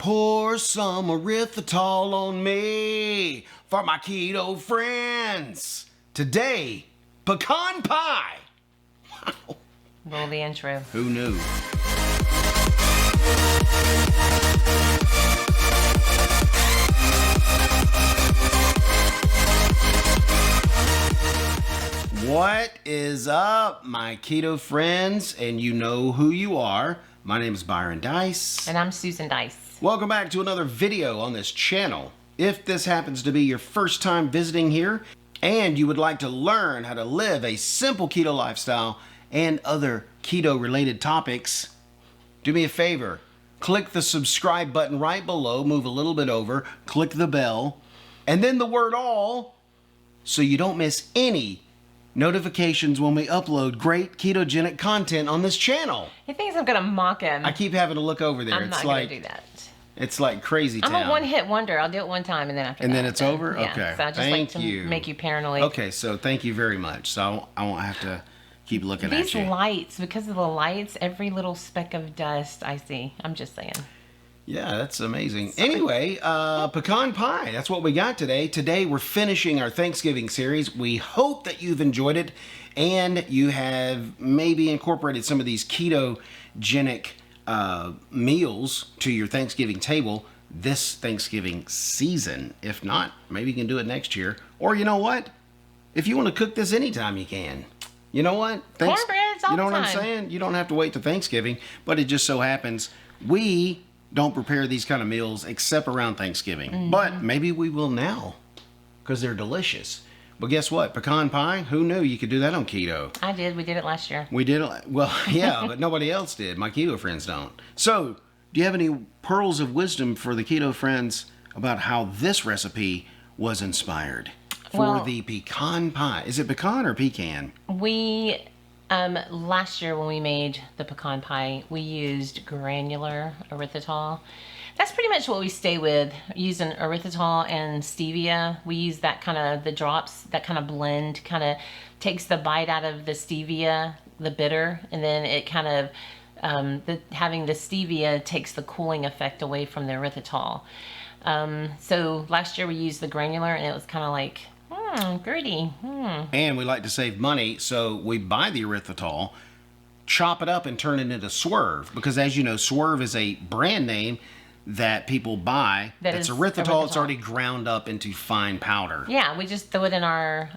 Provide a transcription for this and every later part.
Pour some erythritol on me for my keto friends. Today, pecan pie. Wow. Roll the intro. Who knew? What is up, my keto friends? And you know who you are. My name is Byron Dice. And I'm Susan Dice. Welcome back to another video on this channel. If this happens to be your first time visiting here and you would like to learn how to live a simple keto lifestyle and other keto related topics, do me a favor. Click the subscribe button right below, move a little bit over, click the bell, and then the word all so you don't miss any notifications when we upload great ketogenic content on this channel. He thinks I'm gonna mock him. I keep having to look over there. I'm not gonna do that. It's like crazy town. I'm a one-hit wonder. I'll do it one time and then after that. And then it's over? Yeah. Okay. So I just like to make you paranoid. Okay, so thank you very much. So I won't have to keep looking at you. These lights, because of the lights, every little speck of dust I see. I'm just saying. Yeah, that's amazing. Anyway, pecan pie. That's what we got today. Today we're finishing our Thanksgiving series. We hope that you've enjoyed it and you have maybe incorporated some of these ketogenic meals to your Thanksgiving table this Thanksgiving season. If not, maybe you can do it next year. Or you know what? If you want to cook this anytime, you can. You know what? Cornbread's all You know the what I'm time. saying? You don't have to wait till Thanksgiving, but it just so happens we don't prepare these kind of meals except around Thanksgiving. Mm-hmm. But maybe we will now because they're delicious. But guess what? Pecan pie? Who knew you could do that on keto? I did. We did it last year. We did it. Well, yeah, but nobody else did. My keto friends don't. So, do you have any pearls of wisdom for the keto friends about how this recipe was inspired for the pecan pie? Is it pecan or pecan? We, last year when we made the pecan pie, we used granular erythritol. That's pretty much what we stay with, using erythritol and stevia. We use that kind of, the drops, that kind of blend, kind of takes the bite out of the stevia, the bitter, and then it kind of, having the stevia takes the cooling effect away from the erythritol. So last year we used the granular and it was kind of like, gritty. And we like to save money, so we buy the erythritol, chop it up and turn it into SWERVE. Because as you know, SWERVE is a brand name that people buy. That's erythritol. It's already ground up into fine powder. Yeah, we just throw it in our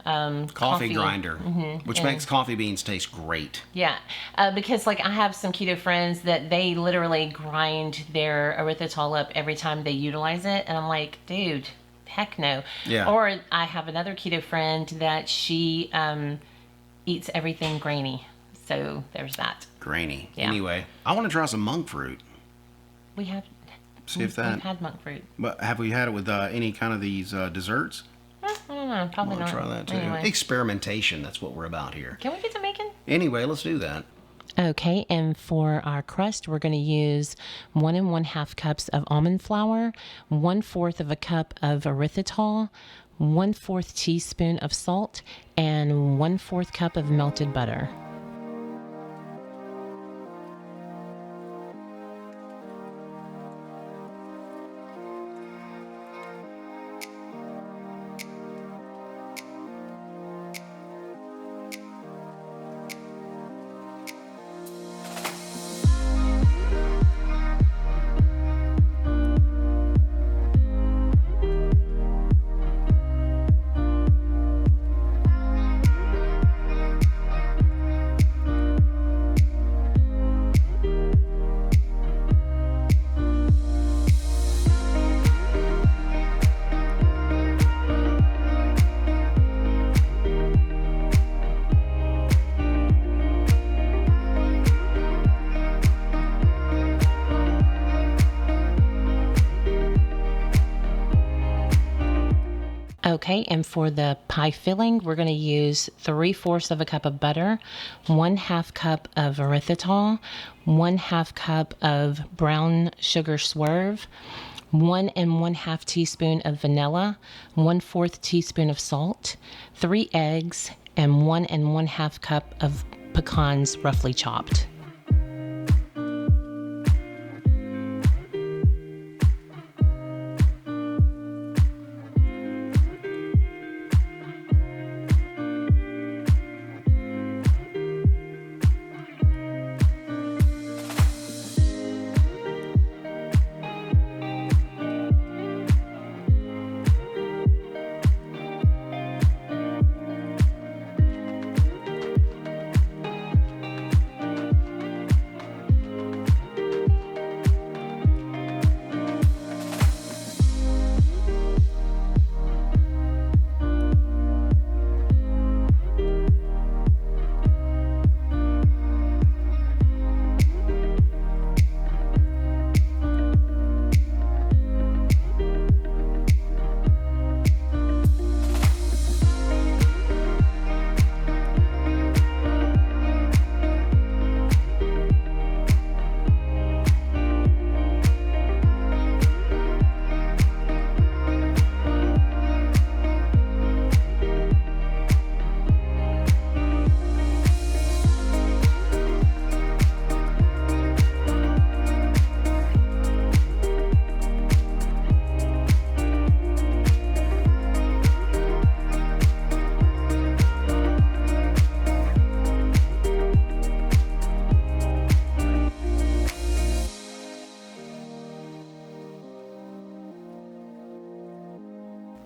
coffee grinder, which makes coffee beans taste great. Yeah, because like I have some keto friends that they literally grind their erythritol up every time they utilize it, and I'm like, dude, heck no. Yeah. Or I have another keto friend that she eats everything grainy, so there's that. Grainy. Yeah. Anyway, I want to try some monk fruit. We have. See if that. We've had monk fruit. But have we had it with any kind of these desserts? I don't know. Probably I want not. to try that too. Anyway. Experimentation. That's what we're about here. Can we get some bacon? Anyway, let's do that. Okay, and for our crust, we're going to use 1 1/2 cups of almond flour, 1/4 of a cup of erythritol, 1/4 teaspoon of salt, and 1/4 cup of melted butter. Okay, and for the pie filling, we're going to use 3/4 of a cup of butter, 1/2 cup of erythritol, 1/2 cup of brown sugar swerve, 1 1/2 teaspoon of vanilla, 1/4 teaspoon of salt, 3 eggs, and 1 1/2 cup of pecans roughly chopped.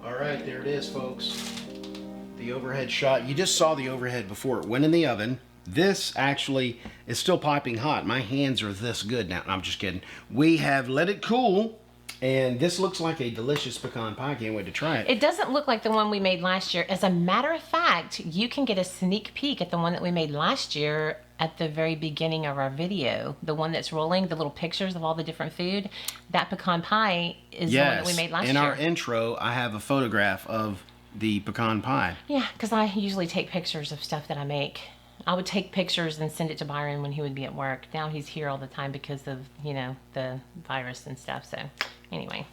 All right, there it is, folks. The overhead shot. You just saw the overhead before it went in the oven. This actually is still piping hot. My hands are this good now. No, I'm just kidding. We have let it cool, and this looks like a delicious pecan pie. Can't wait to try it. It doesn't look like the one we made last year. As a matter of fact, you can get a sneak peek at the one that we made last year at the very beginning of our video. The one that's rolling, the little pictures of all the different food. That pecan pie is the one that we made last year. In our intro, I have a photograph of the pecan pie. Yeah, because I usually take pictures of stuff that I make. I would take pictures and send it to Byron when he would be at work. Now he's here all the time because of, you know, the virus and stuff. So anyway,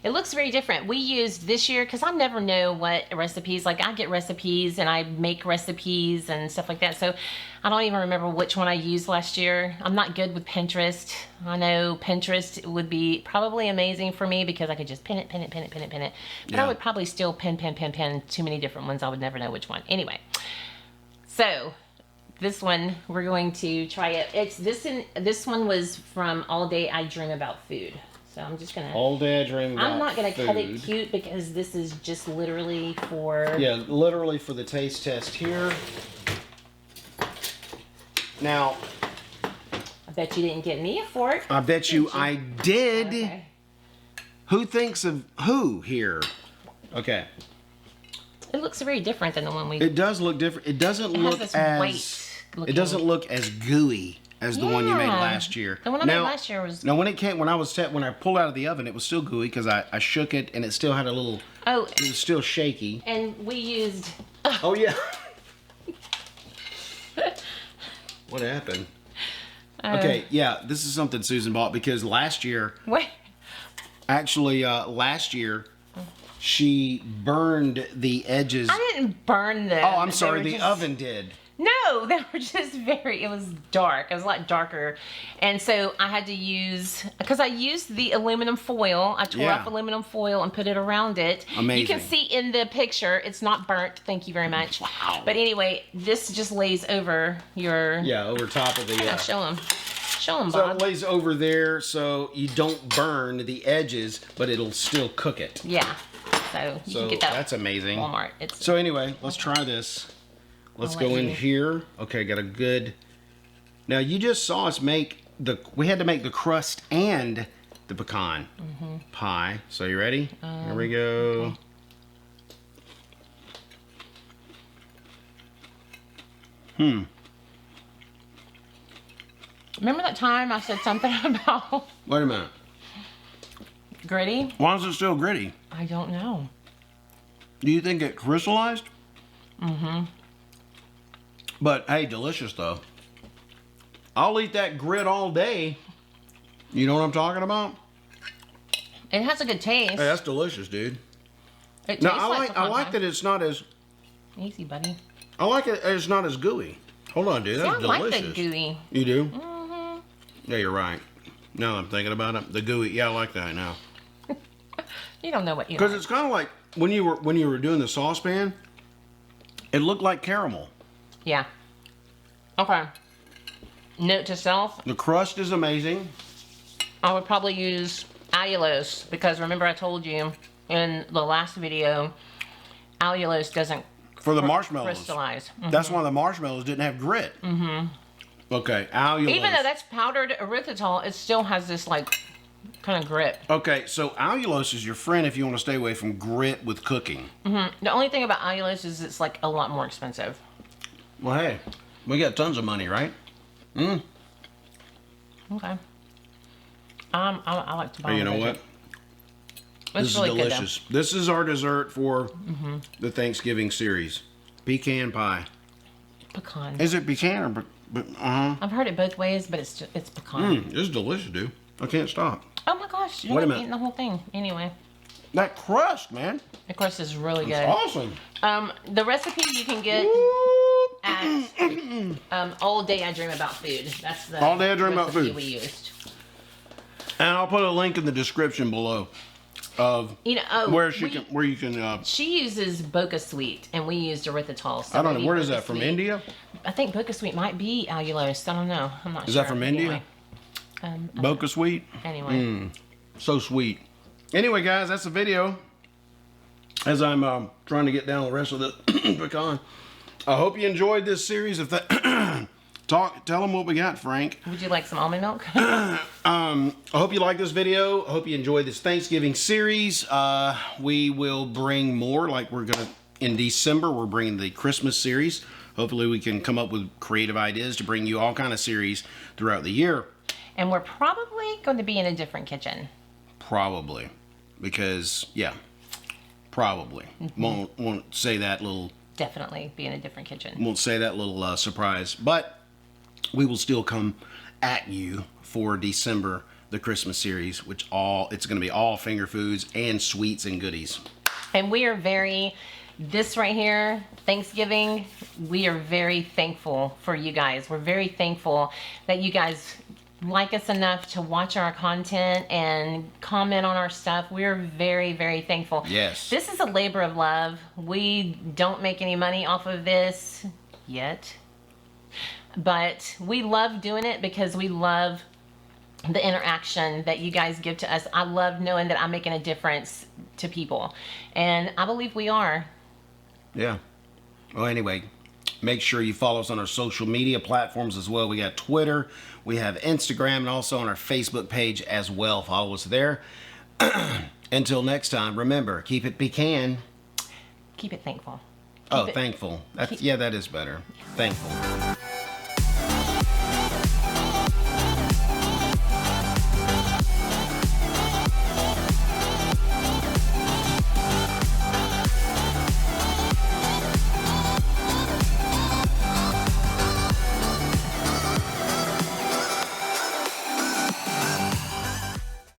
it looks very different. We used this year, because I never know what recipes, like I get recipes and I make recipes and stuff like that. So I don't even remember which one I used last year. I'm not good with Pinterest. I know Pinterest would be probably amazing for me because I could just pin it. But Yeah. I would probably still pin too many different ones. I would never know which one. Anyway, so this one, we're going to try it. This one was from All Day I Dream About Food. So I'm just gonna. All day I dream about I'm not gonna cut it food. cute because this is just literally for. Yeah, literally for the taste test here. Now, I bet you didn't get me a fork. I bet you I did. Okay. Who thinks of who here? Okay. It looks very different than the one we. It does look different. It doesn't It has look this as. white looking- It doesn't look as gooey as the one you made Yeah. last year. The one I made last year was. Now when it came, when I pulled out of the oven, it was still gooey because I shook it and it still had a little. Oh, It was still shaky. and we used. Oh yeah. What happened? Okay, yeah, this is something Susan bought because last year, Wait. actually, last year, she burned the edges. I didn't burn them. Oh, I'm They sorry, were the just- oven did. No, they were just it was dark. It was a lot darker. And so I had to use, because I used the aluminum foil. I tore Yeah. off aluminum foil and put it around it. Amazing. You can see in the picture, it's not burnt. Thank you very much. Wow. But anyway, this just lays over your, Yeah, over top of the. yeah, show them. Show them, So it Bob. lays over there so you don't burn the edges, but it'll still cook it. Yeah. So you So can get that that's amazing. at Walmart. It's So anyway, let's try this. Let's I'll go let in you- here. Okay, got a good. Now you just saw us make we had to make the crust and the pecan pie. So you ready? Here we go. Okay. Remember that time I said something about Wait a minute. gritty? Why is it still gritty? I don't know. Do you think it crystallized? Mm-hmm. But hey, delicious though. I'll eat that grit all day. You know what I'm talking about? It has a good taste. Hey, that's delicious, dude. It No, tastes I pecan like pie. that it's not as. Easy, buddy. I like it. It's not as gooey. Hold on, dude. See, That's I delicious. like the gooey. You do? Mm-hmm. Yeah, you're right. Now that I'm thinking about it, the gooey. Yeah, I like that now. You don't know what you Because like. it's kind of like when you were doing the saucepan. It looked like caramel. Yeah. Okay. Note to self, The crust is amazing. I would probably use allulose because remember I told you in the last video, allulose doesn't For the marshmallows. crystallize. That's why the marshmallows didn't have grit. Mm-hmm. Okay, allulose. Even though that's powdered erythritol, it still has this like kind of grit. Okay, so allulose is your friend if you want to stay away from grit with cooking. The only thing about allulose is it's like a lot more expensive. Well, hey, we got tons of money, right? Okay. I like to buy. Hey, you know what? It's This really is delicious. This is our dessert for the Thanksgiving series. Pecan pie. good though. Pecan. Is it pecan or I've heard it both ways, but it's pecan. This is delicious, dude. I can't stop. Oh my gosh! Wait a You're minute. eating the whole thing. Anyway, That crust, man. of course, it's really It's good. awesome. The recipe you can get Woo! at All Day I Dream About Food. That's the All Day I Dream About recipe Food. we used. And I'll put a link in the description below of You know, where you can. She uses Boca Sweet, and we used erythritol. So I don't know. maybe Where is Boca that from? Sweet- India? I think Boca Sweet might be allulose. I don't know. I'm not Is sure. that from India? Boca sweet. Anyway. So sweet. Anyway, guys, that's the video. as I'm trying to get down the rest of the pecan. I hope you enjoyed this series. If that tell them what we got, Frank. Would you like some almond milk? I hope you like this video. I hope you enjoyed this Thanksgiving series. We will bring more, like we're gonna in December. We're bringing the Christmas series. Hopefully, we can come up with creative ideas to bring you all kind of series throughout the year. And we're probably going to be in a different kitchen. Probably, because yeah, probably won't say that little. Definitely be in a different kitchen. Won't say that little surprise, but we will still come at you for December, the Christmas series, which it's going to be all finger foods and sweets and goodies. And we are this right here, Thanksgiving, we are very thankful for you guys. We're very thankful that you guys like us enough to watch our content and comment on our stuff. We're very, very thankful. Yes. This is a labor of love. We don't make any money off of this yet, but we love doing it because we love the interaction that you guys give to us. I love knowing that I'm making a difference to people, and I believe we are. Yeah. Well, anyway, make sure you follow us on our social media platforms as well. We got Twitter, we have Instagram, and also on our Facebook page as well. Follow us there. Until next time, remember, keep it pecan. Keep it thankful. Thankful. That is better. Thankful.